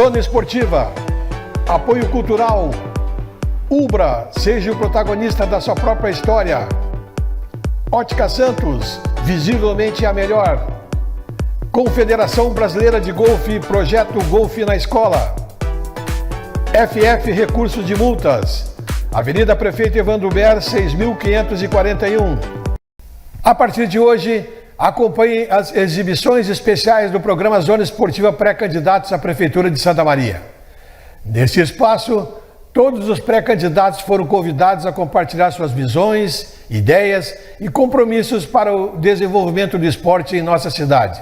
Zona Esportiva, apoio cultural, Ubra, seja o protagonista da sua própria história. Ótica Santos, visivelmente a melhor. Confederação Brasileira de Golfe, projeto Golfe na Escola. FF Recursos de Multas, Avenida Prefeito Evandro Ber, 6.541. A partir de hoje, acompanhe as exibições especiais do programa Zona Esportiva Pré-Candidatos à Prefeitura de Santa Maria. Neste espaço, todos os pré-candidatos foram convidados a compartilhar suas visões, ideias e compromissos para o desenvolvimento do esporte em nossa cidade.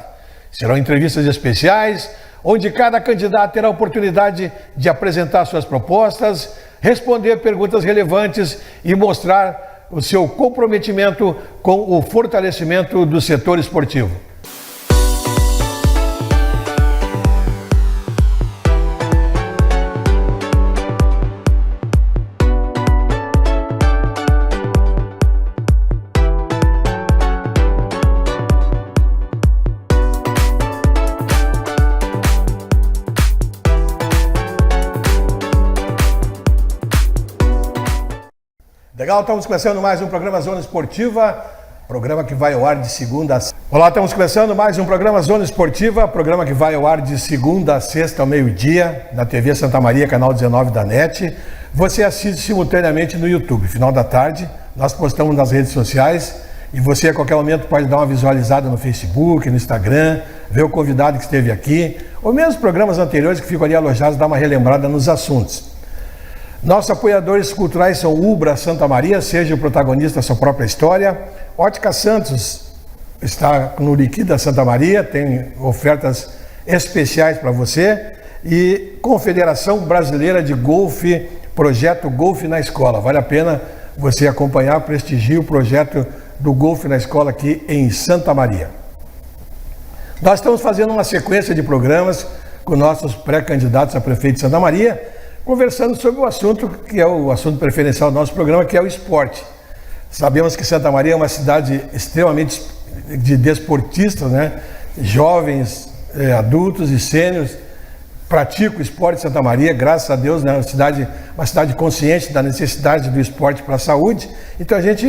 Serão entrevistas especiais, onde cada candidato terá a oportunidade de apresentar suas propostas, responder perguntas relevantes e mostrar o seu comprometimento com o fortalecimento do setor esportivo. Legal, estamos começando mais um programa Zona Esportiva, programa que vai ao ar de segunda a sexta. Olá, estamos começando mais um programa Zona Esportiva, programa que vai ao ar de segunda a sexta ao meio-dia, na TV Santa Maria, canal 19 da NET. Você assiste simultaneamente no YouTube. Final da tarde, nós postamos nas redes sociais e você a qualquer momento pode dar uma visualizada no Facebook, no Instagram, ver o convidado que esteve aqui, ou mesmo os programas anteriores que ficam ali alojados, dar uma relembrada nos assuntos. Nossos apoiadores culturais são Ubra Santa Maria, seja o protagonista da sua própria história. Ótica Santos está no Liquida Santa Maria, tem ofertas especiais para você. E Confederação Brasileira de Golfe, projeto Golfe na Escola. Vale a pena você acompanhar, prestigiar o projeto do Golfe na Escola aqui em Santa Maria. Nós estamos fazendo uma sequência de programas com nossos pré-candidatos a prefeito de Santa Maria, conversando sobre o assunto que é o assunto preferencial do nosso programa, que é o esporte. Sabemos que Santa Maria é uma cidade extremamente de desportistas, né? Jovens, adultos e sêniores praticam o esporte em Santa Maria, graças a Deus, né? Uma cidade consciente da necessidade do esporte para a saúde. Então a gente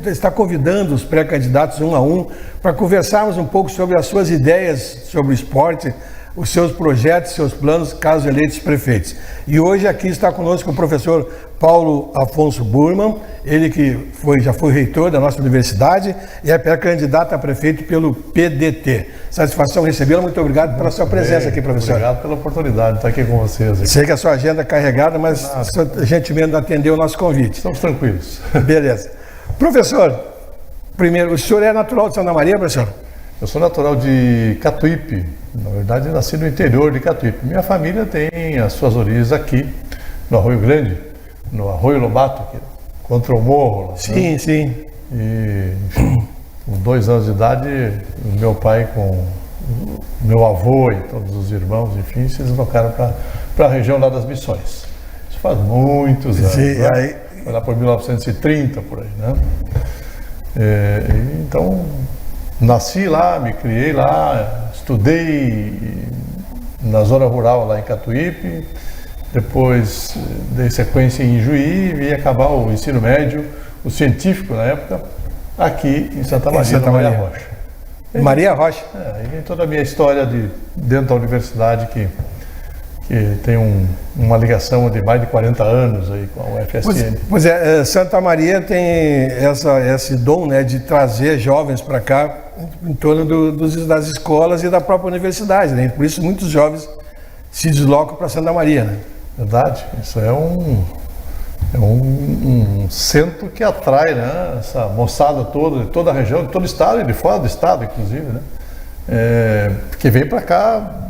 está convidando os pré-candidatos um a um para conversarmos um pouco sobre as suas ideias sobre o esporte, os seus projetos, seus planos, caso eleitos prefeitos. E hoje aqui está conosco o professor Paulo Afonso Burman, ele que já foi reitor da nossa universidade e é pré-candidato a prefeito pelo PDT. Satisfação recebê-lo, muito obrigado pela sua presença aqui, professor. Obrigado pela oportunidade de estar aqui com vocês. Aqui. Sei que a sua agenda é carregada, mas gentilmente atendeu o nosso convite. Estamos tranquilos. Beleza. Professor, primeiro, o senhor é natural de Santa Maria, professor? Eu sou natural de Catuípe, na verdade nasci no interior de Catuípe. Minha família tem as suas origens aqui, no Arroio Grande, no Arroio Lobato, aqui, contra o morro. Lá, sim, né? Sim. E com 2 anos de idade, o meu pai com meu avô e todos os irmãos, enfim, se deslocaram para a região lá das Missões. Isso faz muitos anos, sim, né? aí... Foi lá por 1930, por aí, né? Então... nasci lá, me criei lá, estudei na zona rural lá em Catuípe, depois dei sequência em Ijuí e vim acabar o ensino médio, o científico na época, aqui em Santa Maria, Maria Rocha. Maria Rocha. Aí vem toda a minha história dentro da universidade que tem uma ligação de mais de 40 anos aí com a UFSM. Pois é, Santa Maria tem esse dom, né, de trazer jovens para cá em torno das escolas e da própria universidade, né? Por isso muitos jovens se deslocam para Santa Maria, né? Verdade, isso é um centro que atrai, né, essa moçada toda, de toda a região, de todo o estado e de fora do estado, inclusive, né? Que vem para cá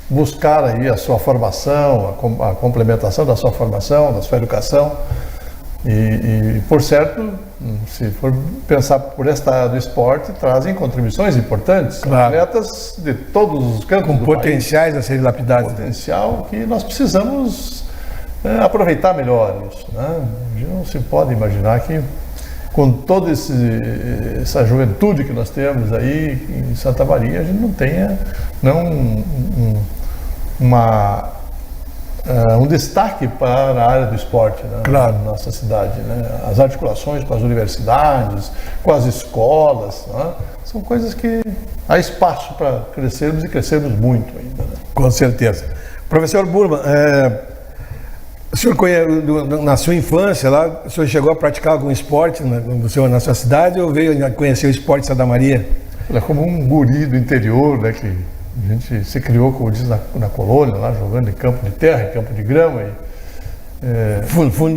buscar aí a sua formação, a complementação da sua formação, da sua educação. E por certo, se for pensar por esta área do esporte, trazem contribuições importantes, claro, atletas de todos os campos com do potenciais país, a serem lapidados. Potencial que nós precisamos aproveitar melhor isso, né? A gente não se pode imaginar que com toda essa juventude que nós temos aí em Santa Maria, a gente não tenha um destaque para a área do esporte, né, claro, na nossa cidade, né? As articulações com as universidades, com as escolas, né? São coisas que há espaço para crescermos e crescermos muito ainda. Né? Com certeza. Professor Burman, o senhor na sua infância lá, o senhor chegou a praticar algum esporte na sua cidade ou veio a conhecer o esporte de Santa Maria? É como um guri do interior, né, que a gente se criou, como diz, na colônia, lá jogando em campo de terra, em campo de grama.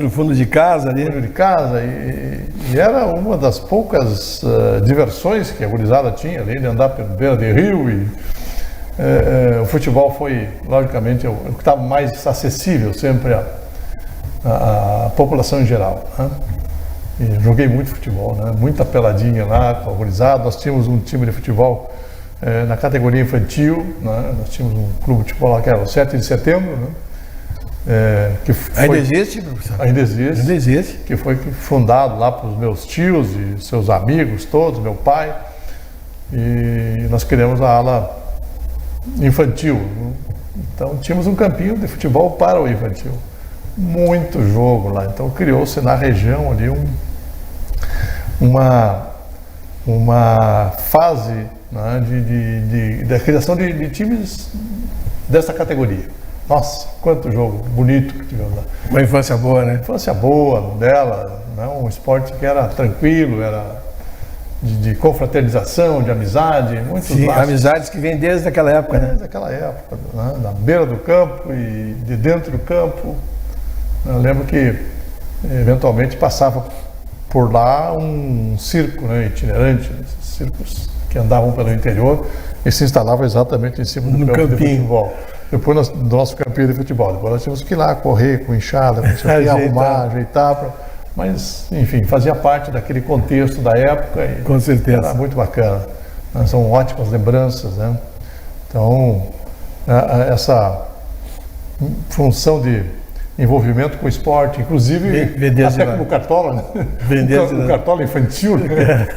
Fundo de casa ali? Fundo de casa, e era uma das poucas diversões que a gurizada tinha ali, de andar pelo beira de rio. O futebol foi, logicamente, o que estava mais acessível sempre à população em geral. Né? E joguei muito futebol, né? Muita peladinha lá com a gurizada. Nós tínhamos um time de futebol na categoria infantil, né? Nós tínhamos um clube de futebol lá que era o 7 de setembro, né? Ainda existe, professor? Ainda existe. Ainda existe. Que foi fundado lá pelos meus tios e seus amigos todos, meu pai. E nós criamos a ala infantil. Então tínhamos um campinho de futebol para o infantil. Muito jogo lá. Então criou-se na região ali uma fase, né, da criação de times dessa categoria. Nossa, quanto jogo bonito que tivemos lá. Uma infância boa, né? Infância boa dela, né? Um esporte que era tranquilo, era de confraternização, de amizade, muito Sim, amizades que vêm desde aquela época, né? Desde aquela época, né? Na beira do campo e de dentro do campo. Eu lembro que eventualmente passava por lá um circo, né, itinerante, circos que andavam pelo interior e se instalavam exatamente em cima do campo de futebol. Depois do nosso campinho de futebol, depois nós tínhamos que ir lá correr com enxada, arrumar, ajeitar, mas enfim, fazia parte daquele contexto da época e com certeza. Era muito bacana, né? São ótimas lembranças, né? Então, essa função de envolvimento com o esporte, inclusive até como cartola, né? O cartola infantil, né?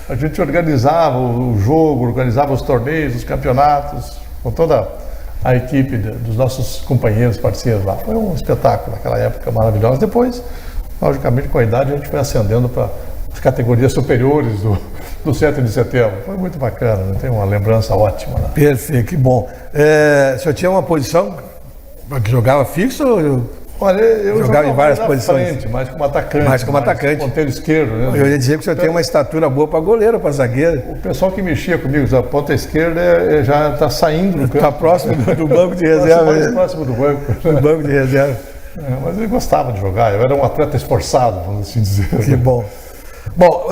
A gente organizava o jogo, organizava os torneios, os campeonatos, com toda a equipe dos nossos companheiros, parceiros lá. Foi um espetáculo naquela época maravilhosa. Depois, logicamente, com a idade, a gente foi ascendendo para as categorias superiores do 7 de setembro. Foi muito bacana, né? Tem uma lembrança ótima lá. Perfeito, que bom. O senhor tinha uma posição que jogava fixo ou... Olha, eu jogava em várias posições. Frente, mais como atacante. Mais como atacante. Ponteiro esquerdo, né? Eu ia dizer que o senhor tem uma estatura boa para goleiro, para zagueiro. O pessoal que mexia comigo, a ponta esquerda já está saindo do campo. Está próximo do banco de reserva. Mais próximo do banco. Do banco de reserva. Mas ele gostava de jogar, eu era um atleta esforçado, vamos assim dizer. Que bom. Bom,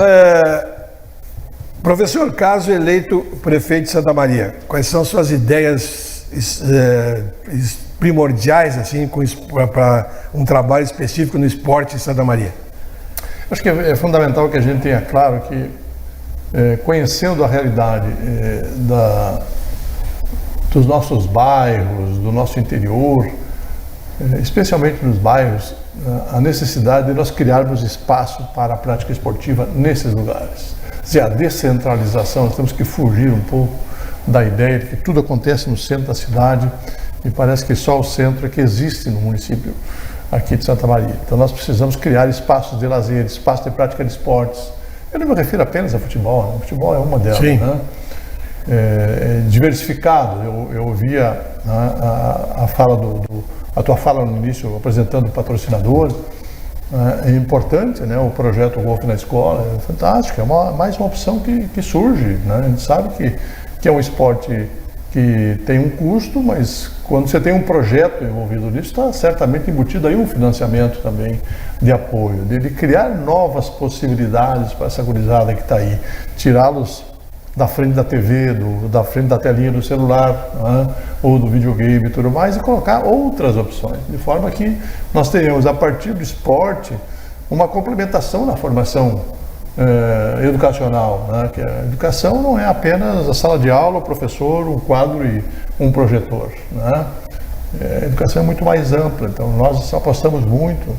professor, caso eleito prefeito de Santa Maria, quais são suas ideias primordiais assim, para um trabalho específico no esporte em Santa Maria? Acho que é fundamental que a gente tenha claro que, conhecendo a realidade dos nossos bairros, do nosso interior, especialmente nos bairros, a necessidade de nós criarmos espaço para a prática esportiva nesses lugares. Se a descentralização, nós temos que fugir um pouco da ideia de que tudo acontece no centro da cidade e parece que só o centro é que existe no município aqui de Santa Maria. Então nós precisamos criar espaços de lazer, espaços de prática de esportes. Eu não me refiro apenas a futebol, né? O futebol é uma delas, né? Diversificado. Eu ouvia a tua fala no início apresentando o patrocinador. É importante, né? O projeto Golfe na Escola é fantástico, é mais uma opção que surge, né? A gente sabe que é um esporte que tem um custo, mas quando você tem um projeto envolvido nisso, está certamente embutido aí um financiamento também de apoio, de criar novas possibilidades para essa gurizada que está aí, tirá-los da frente da TV, da frente da telinha do celular, né, ou do videogame e tudo mais, e colocar outras opções, de forma que nós tenhamos, a partir do esporte, uma complementação na formação educacional, né, que a educação não é apenas a sala de aula, o professor, um quadro e um projetor, né? A educação é muito mais ampla, então nós apostamos muito,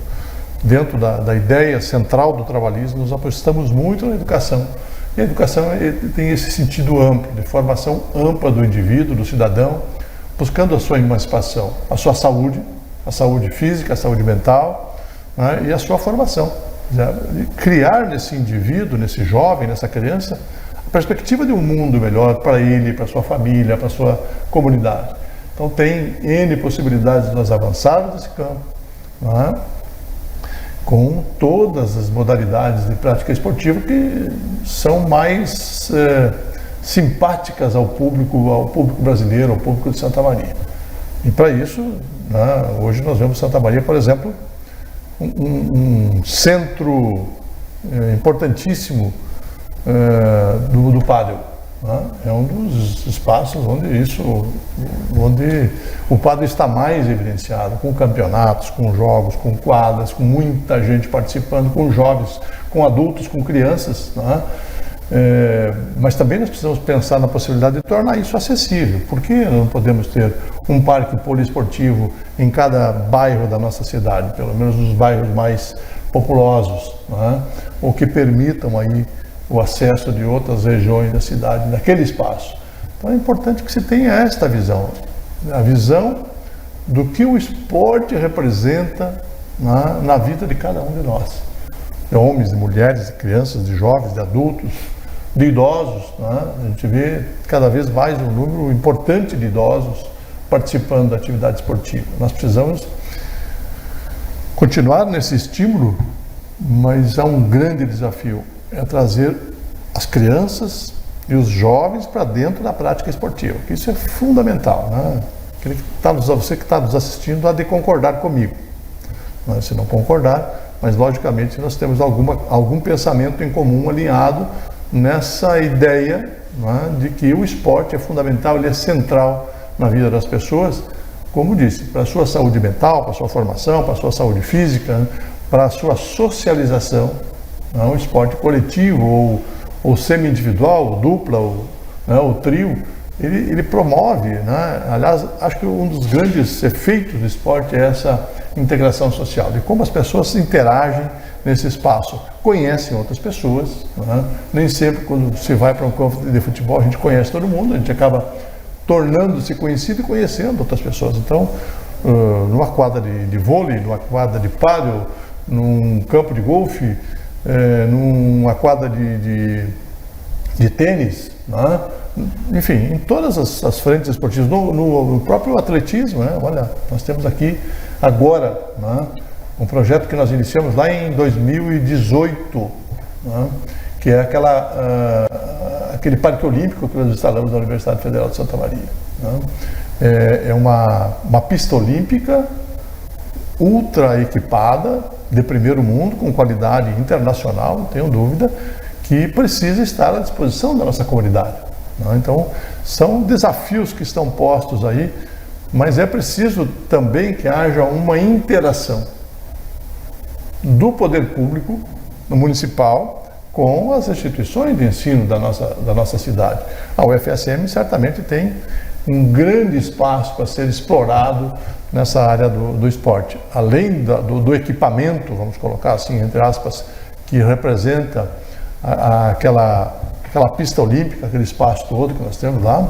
dentro da ideia central do trabalhismo, nós apostamos muito na educação. E a educação tem esse sentido amplo, de formação ampla do indivíduo, do cidadão, buscando a sua emancipação, a sua saúde, a saúde física, a saúde mental, né, e a sua formação. Criar nesse indivíduo, nesse jovem, nessa criança, a perspectiva de um mundo melhor para ele, para sua família, para sua comunidade. Então tem N possibilidades de nós avançarmos nesse campo, né, com todas as modalidades de prática esportiva que são mais simpáticas ao público brasileiro, ao público de Santa Maria. E para isso, né, hoje nós vemos Santa Maria, por exemplo, um centro importantíssimo do pádel. Né? É um dos espaços onde o pádel está mais evidenciado, com campeonatos, com jogos, com quadras, com muita gente participando, com jovens, com adultos, com crianças. Né? Mas também nós precisamos pensar na possibilidade de tornar isso acessível. Por que não podemos ter um parque poliesportivo em cada bairro da nossa cidade, pelo menos nos bairros mais populosos, né? Ou que permitam aí o acesso de outras regiões da cidade naquele espaço. Então é importante que se tenha esta visão, a visão do que o esporte representa na vida de cada um de nós, de homens, de mulheres, de crianças, de jovens, de adultos, de idosos. Né? A gente vê cada vez mais um número importante de idosos participando da atividade esportiva. Nós precisamos continuar nesse estímulo, mas há um grande desafio, é trazer as crianças e os jovens para dentro da prática esportiva, que isso é fundamental. Né? Você que está nos assistindo há de concordar comigo. Mas, se não concordar, mas logicamente nós temos algum pensamento em comum alinhado nessa ideia, né, de que o esporte é fundamental, ele é central na vida das pessoas, como disse, para a sua saúde mental, para a sua formação, para a sua saúde física, né, para a sua socialização. Né, o esporte coletivo ou semi-individual, ou dupla, ou trio, ele promove, né? Aliás, acho que um dos grandes efeitos do esporte é essa integração social, de como as pessoas interagem nesse espaço, conhecem outras pessoas, né? Nem sempre quando se vai para um campo de futebol a gente conhece todo mundo, a gente acaba tornando-se conhecido e conhecendo outras pessoas. Então, numa quadra de vôlei, numa quadra de pádel, num campo de golfe, numa quadra de tênis, né? Enfim, em todas as frentes esportivas, no próprio atletismo, né? Olha, nós temos aqui agora, né, um projeto que nós iniciamos lá em 2018, né, que é aquele parque olímpico que nós instalamos na Universidade Federal de Santa Maria. Né? É uma pista olímpica ultra equipada, de primeiro mundo, com qualidade internacional, não tenho dúvida, que precisa estar à disposição da nossa comunidade. Né? Então, são desafios que estão postos aí, mas é preciso também que haja uma interação do poder público municipal com as instituições de ensino da nossa cidade. A UFSM certamente tem um grande espaço para ser explorado nessa área do esporte. Além do equipamento, vamos colocar assim, entre aspas, que representa aquela pista olímpica, aquele espaço todo que nós temos lá,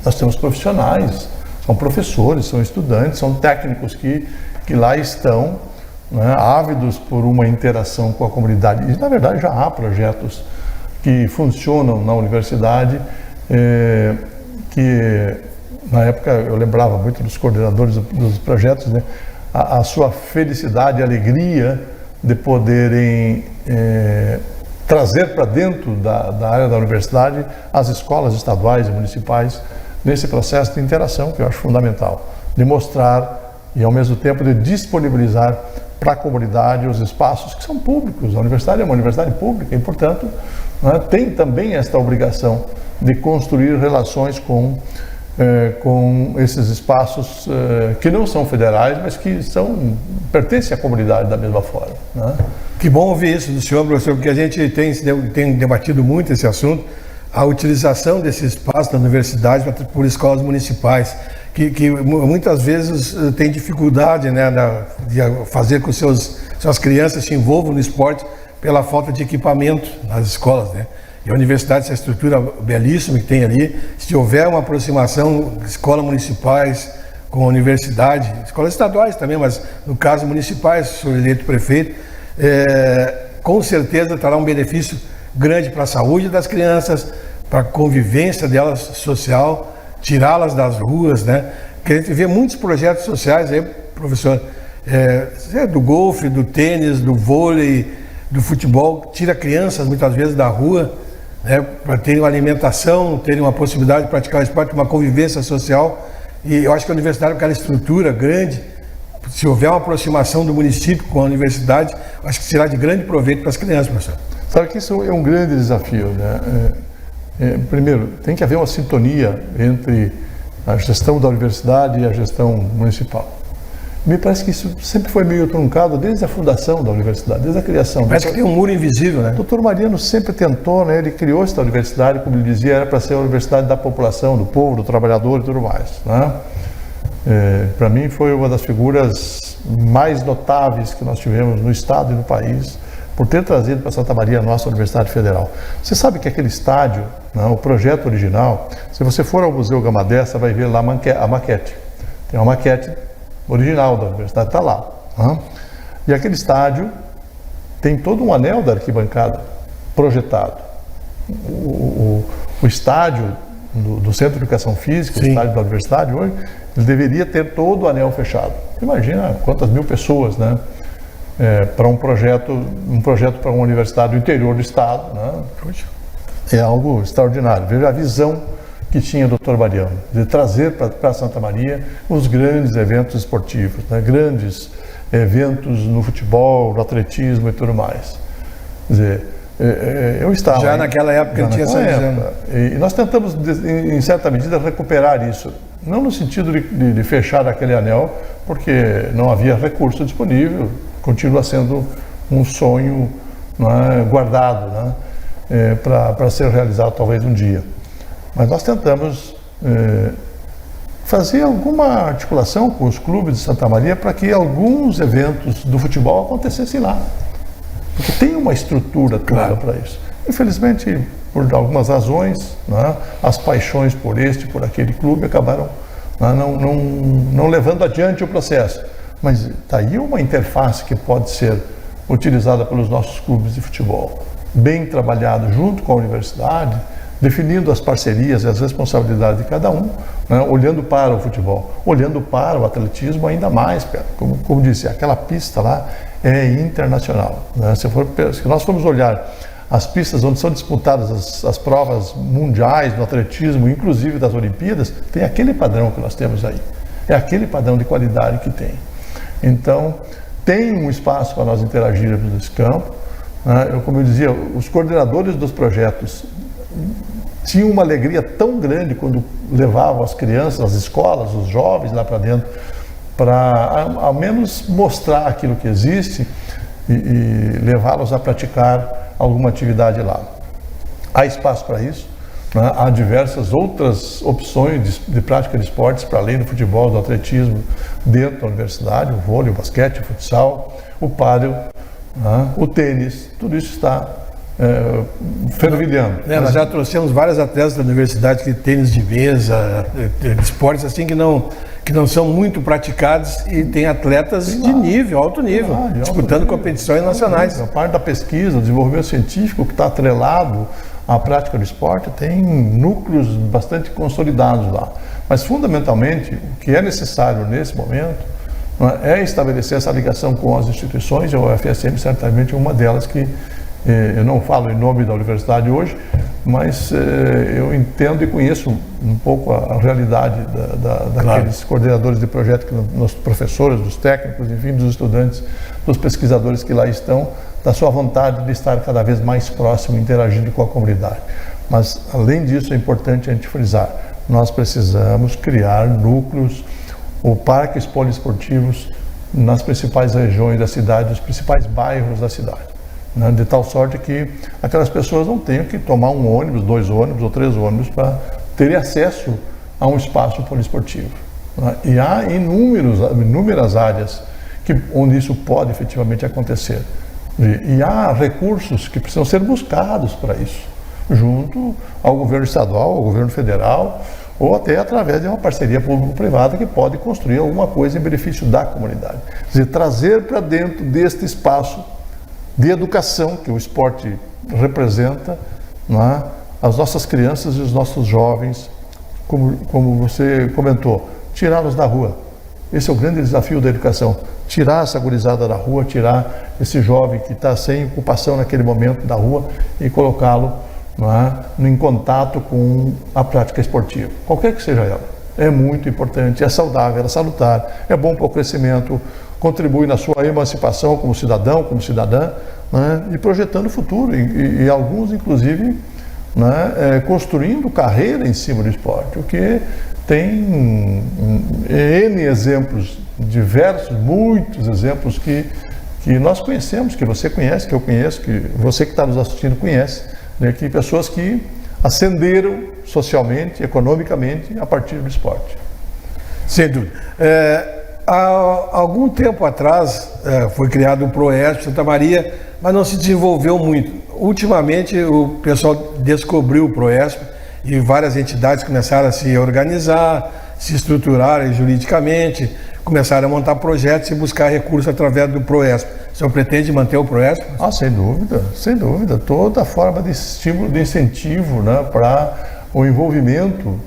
nós temos profissionais, são professores, são estudantes, são técnicos que lá estão, né, ávidos por uma interação com a comunidade. E, na verdade, já há projetos que funcionam na universidade, que, na época, eu lembrava muito dos coordenadores dos projetos, né, a sua felicidade e alegria de poderem trazer para dentro da área da universidade as escolas estaduais e municipais nesse processo de interação, que eu acho fundamental, de mostrar e, ao mesmo tempo, de disponibilizar para a comunidade os espaços que são públicos. A universidade é uma universidade pública e, portanto, né, tem também esta obrigação de construir relações com esses espaços que não são federais, mas que pertencem à comunidade da mesma forma. Né? Que bom ouvir isso do senhor, professor, porque a gente tem debatido muito esse assunto, a utilização desse espaço da universidade por escolas municipais, que muitas vezes tem dificuldade, né, de fazer com que suas crianças se envolvam no esporte pela falta de equipamento nas escolas, né? E a universidade, essa estrutura belíssima que tem ali, se houver uma aproximação de escolas municipais com a universidade, escolas estaduais também, mas no caso municipais, se for eleito prefeito, com certeza trará um benefício grande para a saúde das crianças, para a convivência delas social, tirá-las das ruas, né? Que a gente vê muitos projetos sociais aí, professor, do golfe, do tênis, do vôlei, do futebol, tira crianças muitas vezes da rua, né, para terem uma alimentação, terem uma possibilidade de praticar o esporte, uma convivência social. E eu acho que a universidade, com aquela estrutura grande, se houver uma aproximação do município com a universidade, acho que será de grande proveito para as crianças, professor. Sabe que isso é um grande desafio, né? Primeiro, tem que haver uma sintonia entre a gestão da universidade e a gestão municipal. Me parece que isso sempre foi meio truncado desde a fundação da universidade, desde a criação. Parece que tem um muro invisível, né? O doutor Mariano sempre tentou, né? Ele criou essa universidade, como ele dizia, era para ser a universidade da população, do povo, do trabalhador e tudo mais, né? Para mim foi uma das figuras mais notáveis que nós tivemos no estado e no país, por ter trazido para Santa Maria a nossa Universidade Federal. Você sabe que aquele estádio, né, o projeto original, se você for ao Museu Gamadé, você vai ver lá a maquete. Tem uma maquete original da universidade, está lá. Né? E aquele estádio tem todo um anel da arquibancada projetado. O estádio do Centro de Educação Física, Sim. o estádio da universidade hoje, ele deveria ter todo o anel fechado. Imagina quantas mil pessoas, né? Para um projeto para uma universidade do interior do estado, né? É algo extraordinário. Veja a visão que tinha o Dr. Mariano, de trazer para Santa Maria os grandes eventos esportivos, né? Grandes eventos no futebol, no atletismo e tudo mais. Quer dizer, eu estava... Já naquela época ele tinha essa visão. E nós tentamos, em certa medida, recuperar isso. Não no sentido de fechar aquele anel, porque não havia recurso disponível, continua sendo um sonho, né, guardado, né, para ser realizado talvez um dia. Mas nós tentamos fazer alguma articulação com os clubes de Santa Maria para que alguns eventos do futebol acontecessem lá. Porque tem uma estrutura toda para isso. Infelizmente, por algumas razões, né, as paixões por por aquele clube acabaram, né, não levando adiante o processo. Mas está aí uma interface que pode ser utilizada pelos nossos clubes de futebol, bem trabalhado junto com a universidade, definindo as parcerias e as responsabilidades de cada um, né, olhando para o futebol, olhando para o atletismo ainda mais, como disse, aquela pista lá é internacional. Né? Se nós formos olhar as pistas onde são disputadas as provas mundiais no atletismo, inclusive das Olimpíadas, tem aquele padrão que nós temos aí, é aquele padrão de qualidade que tem. Então, tem um espaço para nós interagirmos nesse campo. Né? Como eu dizia, os coordenadores dos projetos tinham uma alegria tão grande quando levavam as crianças, as escolas, os jovens lá para dentro, para ao menos mostrar aquilo que existe e levá-los a praticar alguma atividade lá. Há espaço para isso. Né? Há diversas outras opções de prática de esportes, para além do futebol, do atletismo, dentro da universidade, o vôlei, o basquete, o futsal, o pádel, né? O tênis, tudo isso está fervilhando. Nós já trouxemos vários atletas da universidade que tênis de mesa, esportes assim que não são muito praticados, e tem atletas de nível, alto nível, disputando competições nacionais. A parte da pesquisa, o desenvolvimento científico que está atrelado à prática do esporte tem núcleos bastante consolidados lá. Mas, fundamentalmente, o que é necessário nesse momento é estabelecer essa ligação com as instituições, e a UFSM certamente é uma delas que eu não falo em nome da universidade hoje, mas eu entendo e conheço um pouco a realidade daqueles coordenadores de projeto, dos professores, dos técnicos, enfim, dos estudantes, dos pesquisadores que lá estão, da sua vontade de estar cada vez mais próximo, interagindo com a comunidade. Mas, além disso, é importante a gente frisar, nós precisamos criar núcleos ou parques poliesportivos nas principais regiões da cidade, nos principais bairros da cidade. De tal sorte que aquelas pessoas não tenham que tomar um ônibus, 2 ônibus ou 3 ônibus para terem acesso a um espaço poliesportivo. E há inúmeras áreas onde isso pode efetivamente acontecer. E há recursos que precisam ser buscados para isso. junto ao governo estadual, ao governo federal, ou até através de uma parceria público-privada que pode construir alguma coisa em benefício da comunidade. Quer dizer, trazer para dentro deste espaço de educação que o esporte representa, não é? As nossas crianças e os nossos jovens, como você comentou, tirá-los da rua. Esse é o grande desafio da educação, tirar essa gurizada da rua, tirar esse jovem que está sem ocupação naquele momento da rua e colocá-lo, não é, em contato com a prática esportiva, qualquer que seja ela. É muito importante, é saudável, é salutar, é bom para o crescimento, contribui na sua emancipação como cidadão, como cidadã, né, e projetando o futuro, e alguns, inclusive, né, construindo carreira em cima do esporte, o que tem N exemplos, diversos, muitos exemplos que nós conhecemos, que você conhece, que eu conheço, que você que está nos assistindo conhece, né, que pessoas que ascenderam socialmente, economicamente, a partir do esporte. Sem dúvida. Há algum tempo atrás foi criado o Proesp Santa Maria, mas não se desenvolveu muito. Ultimamente o pessoal descobriu o Proesp e várias entidades começaram a se organizar, se estruturarem juridicamente, começaram a montar projetos e buscar recursos através do Proesp. O senhor pretende manter o Proesp? Ah, sem dúvida, sem dúvida. Toda forma de estímulo, de incentivo, né, para o envolvimento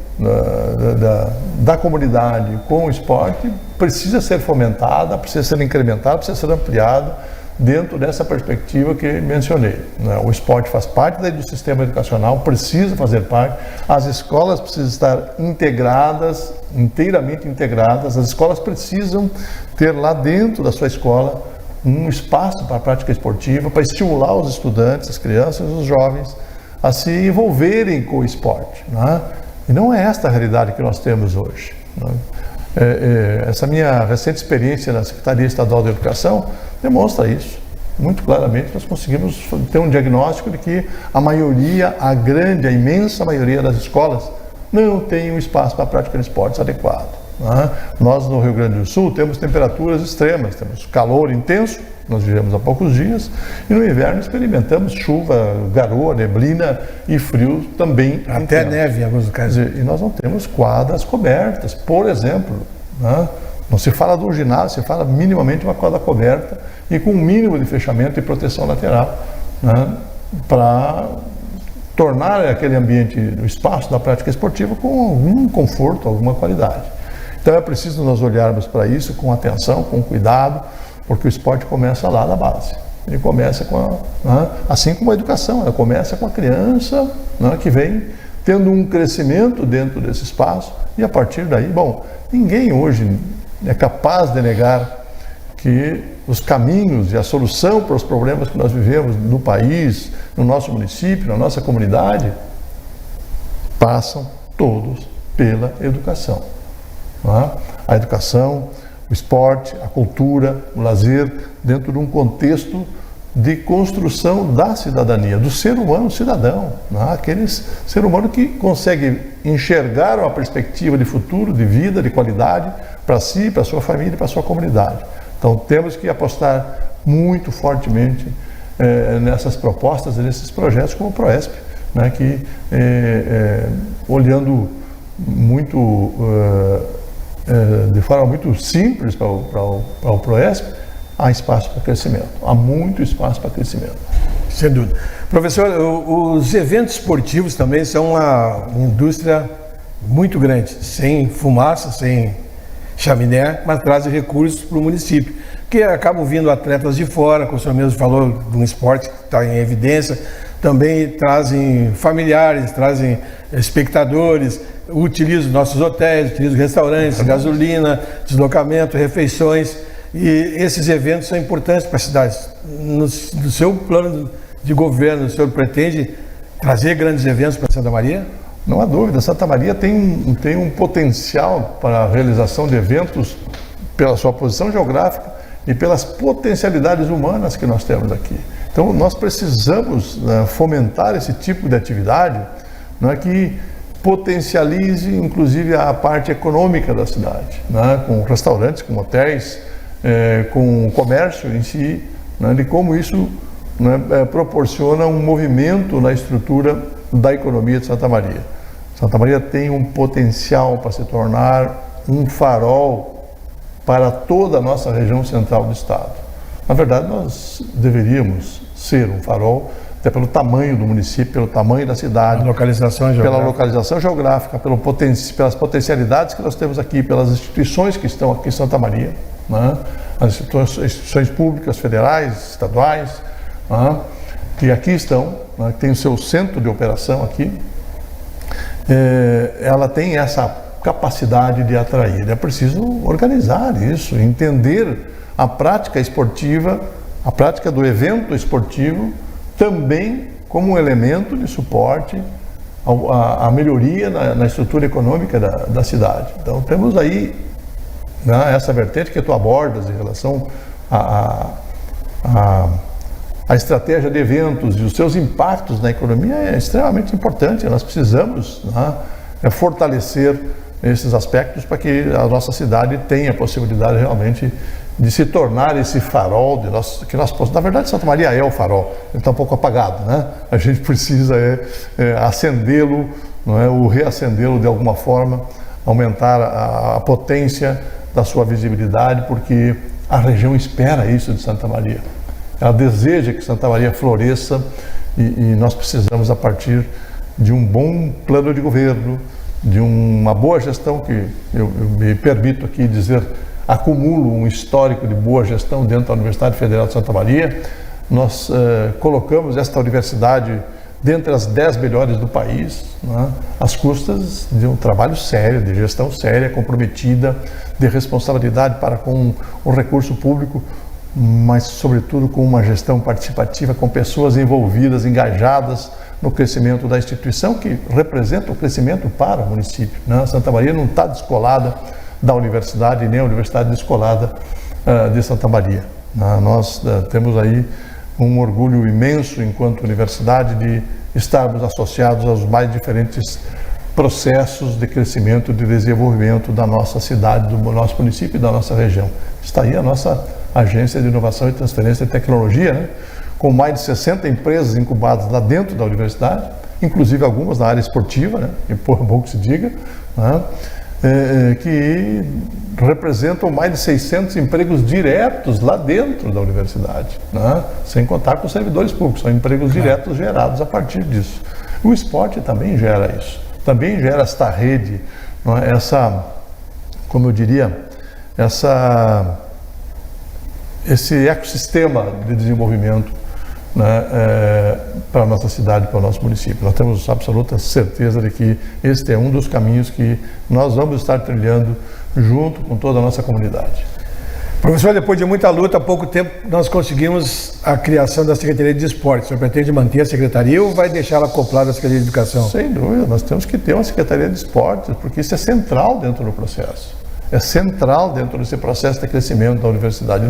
da comunidade com o esporte precisa ser fomentada, precisa ser incrementada, precisa ser ampliada dentro dessa perspectiva que mencionei, né? O esporte faz parte do sistema educacional, precisa fazer parte, as escolas precisam estar integradas, inteiramente integradas, as escolas precisam ter lá dentro da sua escola um espaço para a prática esportiva, para estimular os estudantes, as crianças e os jovens a se envolverem com o esporte, né? E não é esta a realidade que nós temos hoje, né? Essa minha recente experiência na Secretaria Estadual de Educação demonstra isso. Muito claramente nós conseguimos ter um diagnóstico de que a maioria, a grande, a imensa maioria das escolas não tem um espaço para a prática de esportes adequado, né? Nós no Rio Grande do Sul temos temperaturas extremas, temos calor intenso, nós vivemos há poucos dias, e no inverno experimentamos chuva, garoa, neblina e frio também. Até neve em alguns casos. E nós não temos quadras cobertas, por exemplo, né? Não se fala do ginásio, se fala minimamente uma quadra coberta e com um mínimo de fechamento e proteção lateral, né? Para tornar aquele ambiente, o espaço da prática esportiva com algum conforto, alguma qualidade. Então é preciso nós olharmos para isso com atenção, com cuidado, porque o esporte começa lá na base. Ele começa assim como a educação, ela começa com a criança, né, que vem tendo um crescimento dentro desse espaço, e a partir daí, bom, ninguém hoje é capaz de negar que os caminhos e a solução para os problemas que nós vivemos no país, no nosso município, na nossa comunidade, passam todos pela educação. Né? A educação, o esporte, a cultura, o lazer, dentro de um contexto de construção da cidadania, do ser humano cidadão, né? Aquele ser humano que consegue enxergar uma perspectiva de futuro, de vida, de qualidade para si, para a sua família e para a sua comunidade. Então temos que apostar muito fortemente nessas propostas, nesses projetos como o Proesp, né? Que olhando muito de forma muito simples para o Proesp, há espaço para crescimento, há muito espaço para crescimento. Sem dúvida. Professor, os eventos esportivos também são uma indústria muito grande, sem fumaça, sem chaminé, mas trazem recursos para o município, que acabam vindo atletas de fora, como o senhor mesmo falou, de um esporte que está em evidência, também trazem familiares, trazem espectadores, utilizam nossos hotéis, utilizam restaurantes, gasolina, deslocamento, refeições, e esses eventos são importantes para as cidades. No seu plano de governo, o senhor pretende trazer grandes eventos para Santa Maria? Não há dúvida, Santa Maria tem um potencial para a realização de eventos pela sua posição geográfica e pelas potencialidades humanas que nós temos aqui. Então nós precisamos fomentar esse tipo de atividade, né, que potencialize inclusive a parte econômica da cidade, né, com restaurantes, com hotéis, com o comércio em si, né, de como isso, né, proporciona um movimento na estrutura da economia de Santa Maria. Santa Maria tem um potencial para se tornar um farol para toda a nossa região central do estado. Na verdade, nós deveríamos ser um farol, até pelo tamanho do município, pelo tamanho da cidade, pela localização geográfica, pelas potencialidades que nós temos aqui, pelas instituições que estão aqui em Santa Maria, né? As instituições públicas, federais, estaduais, né? Que aqui estão, né? Que tem o seu centro de operação aqui. Ela tem essa capacidade de atrair. É preciso organizar isso, entender a prática esportiva, a prática do evento esportivo, também como um elemento de suporte à melhoria na estrutura econômica da cidade. Então temos aí, né, essa vertente que tu abordas em relação à estratégia de eventos e os seus impactos na economia é extremamente importante. Nós precisamos, né, fortalecer esses aspectos para que a nossa cidade tenha a possibilidade realmente de se tornar esse farol que nós possamos. Na verdade, Santa Maria é o farol, ele está um pouco apagado, né? A gente precisa acendê-lo, não é? Ou reacendê-lo de alguma forma, aumentar a potência da sua visibilidade, porque a região espera isso de Santa Maria. Ela deseja que Santa Maria floresça e nós precisamos, a partir de um bom plano de governo, de uma boa gestão, que eu me permito aqui dizer, acumulo um histórico de boa gestão dentro da Universidade Federal de Santa Maria. Nós colocamos esta universidade dentre as 10 melhores do país, né, às custas de um trabalho sério, de gestão séria, comprometida, de responsabilidade para com o recurso público, mas sobretudo com uma gestão participativa, com pessoas envolvidas, engajadas no crescimento da instituição, que representa o crescimento para o município, né? Santa Maria não está descolada da universidade, nem a universidade descolada de Santa Maria. Nós temos aí um orgulho imenso, enquanto universidade, de estarmos associados aos mais diferentes processos de crescimento, de desenvolvimento da nossa cidade, do nosso município e da nossa região. Está aí a nossa Agência de Inovação e Transferência de Tecnologia, né? Com mais de 60 empresas incubadas lá dentro da universidade, inclusive algumas na área esportiva, né? E por bom que se diga, né? Que representam mais de 600 empregos diretos lá dentro da universidade, né? Sem contar com os servidores públicos, são empregos diretos gerados a partir disso. O esporte também gera isso, também gera esta rede, né? Essa, como eu diria, esse ecossistema de desenvolvimento, né, para a nossa cidade, para o nosso município. Nós temos absoluta certeza de que este é um dos caminhos que nós vamos estar trilhando junto com toda a nossa comunidade. Professor, depois de muita luta, há pouco tempo nós conseguimos a criação da Secretaria de Esporte. O senhor pretende manter a secretaria ou vai deixá-la acoplada à Secretaria de Educação? Sem dúvida, nós temos que ter uma Secretaria de Esportes, porque isso é central dentro do processo. É central dentro desse processo de crescimento da universidade,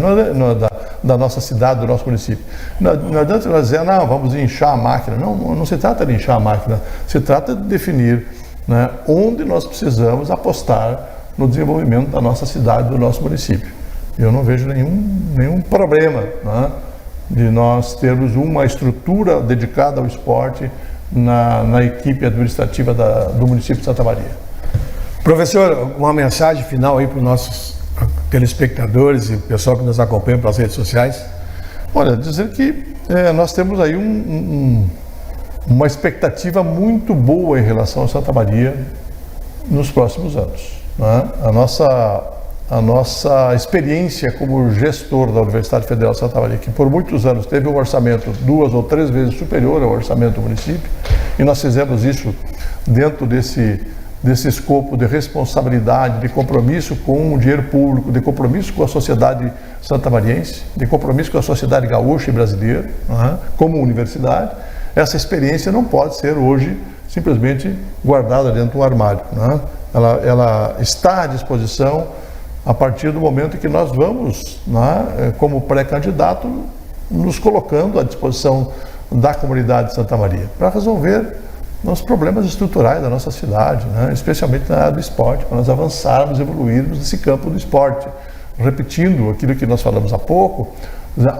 da nossa cidade, do nosso município. Não adianta nós dizer, não, vamos inchar a máquina. Não se trata de inchar a máquina, se trata de definir, né, onde nós precisamos apostar no desenvolvimento da nossa cidade, do nosso município. Eu não vejo nenhum problema, né, de nós termos uma estrutura dedicada ao esporte na equipe administrativa do município de Santa Maria. Professor, uma mensagem final aí para os nossos telespectadores e o pessoal que nos acompanha pelas redes sociais? Olha, dizer que nós temos aí uma expectativa muito boa em relação a Santa Maria nos próximos anos, né? A nossa experiência como gestor da Universidade Federal de Santa Maria, que por muitos anos teve um orçamento 2 ou 3 vezes superior ao orçamento do município, e nós fizemos isso dentro desse escopo de responsabilidade, de compromisso com o dinheiro público, de compromisso com a sociedade santamariense, de compromisso com a sociedade gaúcha e brasileira, como universidade. Essa experiência não pode ser hoje simplesmente guardada dentro do armário, ela está à disposição a partir do momento em que nós vamos, como pré-candidato, nos colocando à disposição da comunidade de Santa Maria para resolver os problemas estruturais da nossa cidade, especialmente na área do esporte, para nós avançarmos, evoluirmos nesse campo do esporte. Repetindo aquilo que nós falamos há pouco,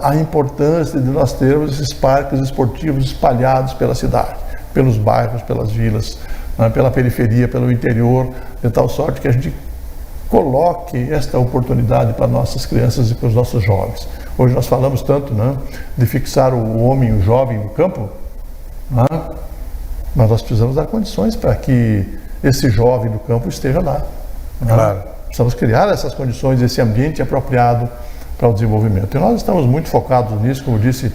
a importância de nós termos esses parques esportivos espalhados pela cidade. pelos bairros, pelas vilas, né, pela periferia, pelo interior, de tal sorte que a gente coloque esta oportunidade para nossas crianças e para os nossos jovens. Hoje nós falamos tanto, né, de fixar o homem, o jovem no campo, né, mas nós precisamos dar condições para que esse jovem do campo esteja lá. Né? Claro. Precisamos criar essas condições, esse ambiente apropriado para o desenvolvimento. E nós estamos muito focados nisso, como disse,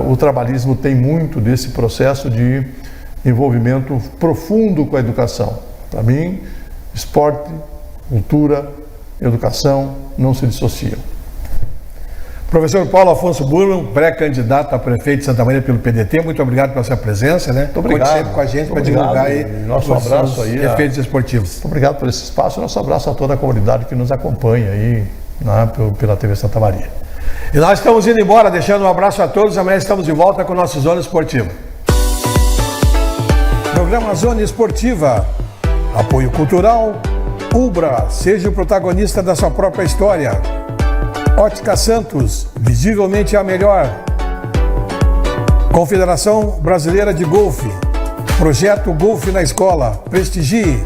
o trabalhismo tem muito desse processo de envolvimento profundo com a educação. Para mim, esporte, cultura, educação não se dissociam. Professor Paulo Afonso Burman, pré-candidato a prefeito de Santa Maria pelo PDT, muito obrigado pela sua presença, né? Muito obrigado. Conte sempre com a gente para divulgar aí nosso abraço aí, efeitos esportivos. Muito obrigado por esse espaço, nosso abraço a toda a comunidade que nos acompanha aí, né, pela TV Santa Maria. E nós estamos indo embora, deixando um abraço a todos, amanhã estamos de volta com o nosso Zona Esportiva. Programa Zona Esportiva, apoio cultural, Ubra, seja o protagonista da sua própria história. Ótica Santos, visivelmente a melhor. Confederação Brasileira de Golfe, Projeto Golfe na Escola, prestigie.